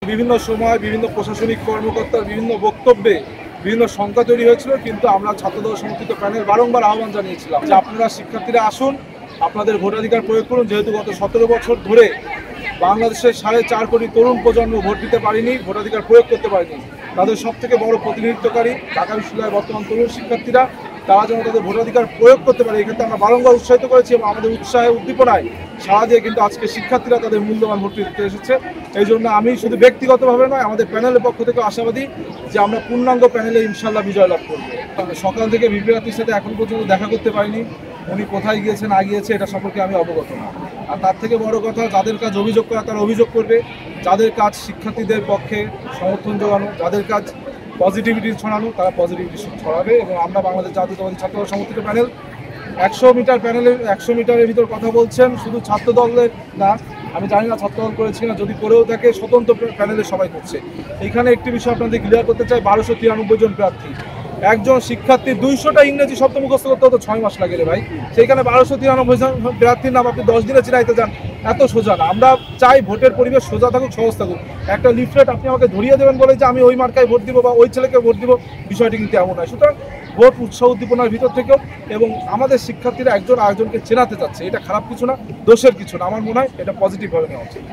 বিভিন্ন সময় বিভিন্ন প্রশাসনিক কর্মকর্তার বিভিন্ন বক্তব্যে বিভিন্ন শঙ্কা তৈরি হয়েছিল, কিন্তু আমরা ছাত্রদল সমর্থিত প্যানেল বারংবার আহ্বান জানিয়েছিলাম যে আপনারা শিক্ষার্থীরা আসুন, আপনাদের ভোটাধিকার প্রয়োগ করুন। যেহেতু গত 17 বছর ধরে বাংলাদেশের 4.5 কোটি তরুণ প্রজন্ম ভোট দিতে পারেনি, ভোটাধিকার প্রয়োগ করতে পারেনি, তাদের সবথেকে বড় প্রতিনিধিত্বকারী ঢাকা বিশ্ববিদ্যালয়ের বর্তমান তরুণ শিক্ষার্থীরা, তারা যেন তাদের ভোটাধিকার প্রয়োগ করতে পারে। এক্ষেত্রে আমরা বারংবার উৎসাহিত করেছি এবং আমাদের উৎসাহে উদ্দীপনায় সারা দিয়ে কিন্তু আজকে শিক্ষার্থীরা তাদের মূল্যবান ভোট দিতে এসেছে। এই জন্য আমি শুধু ব্যক্তিগতভাবে নয়, আমাদের প্যানেলের পক্ষ থেকে আশাবাদী যে আমরা পূর্ণাঙ্গ প্যানেলে ইনশাল্লাহ বিজয় লাভ করব। সকাল থেকে বিপি প্রার্থীর সাথে এখন পর্যন্ত দেখা করতে পারিনি, উনি কোথায় গিয়েছে না গিয়েছে এটা সম্পর্কে আমি অবগত না। আর তার থেকে বড় কথা, যাদের কাজ অভিযোগ করা তারা অভিযোগ করবে, যাদের কাজ শিক্ষার্থীদের পক্ষে সমর্থন জোগানো, যাদের কাজ পজিটিভিটি ছড়ানো, তারা পজিটিভিটি ছড়াবে। এবং আমরা বাংলাদেশ জাতীয়তাবাদী ছাত্রদল সমর্থিত প্যানেল 100 মিটার প্যানেলের 100 মিটারের ভিতর কথা বলছেন, শুধু ছাত্রদলের না, আমি জানি না ছাত্রদল করেছি না, যদি করেও থাকে স্বতন্ত্র প্যানেলে সবাই করছে। এইখানে একটি বিষয় আপনাদের ক্লিয়ার করতে চাই, 1293 জন প্রার্থী, একজন শিক্ষার্থী 200টা ইংরেজি শব্দ মুখস্থ করতে হতো 6 মাস লাগে রে ভাই। সেইখানে 1293 জন প্রার্থীর নাম আপনি 10 দিনে চিনাইতে যান, এত সোজা না। আমরা চাই ভোটের পরিবেশ সোজা থাকুক, সহজ থাকুক। একটা লিফলেট আপনি আমাকে ধরিয়ে দেবেন বলে যে আমি ওই মার্কায় ভোট দিব বা ওই ছেলেকে ভোট দিব, বিষয়টি কিন্তু এমন নয়। সুতরাং ভোট উৎসাহ উদ্দীপনার ভিতর থেকেও, এবং আমাদের শিক্ষার্থীরা একজন আরেকজনকে চেনাতে চাচ্ছে, এটা খারাপ কিছু না, দোষের কিছু না। আমার মনে হয় এটা পজিটিভভাবে নেওয়া উচিত।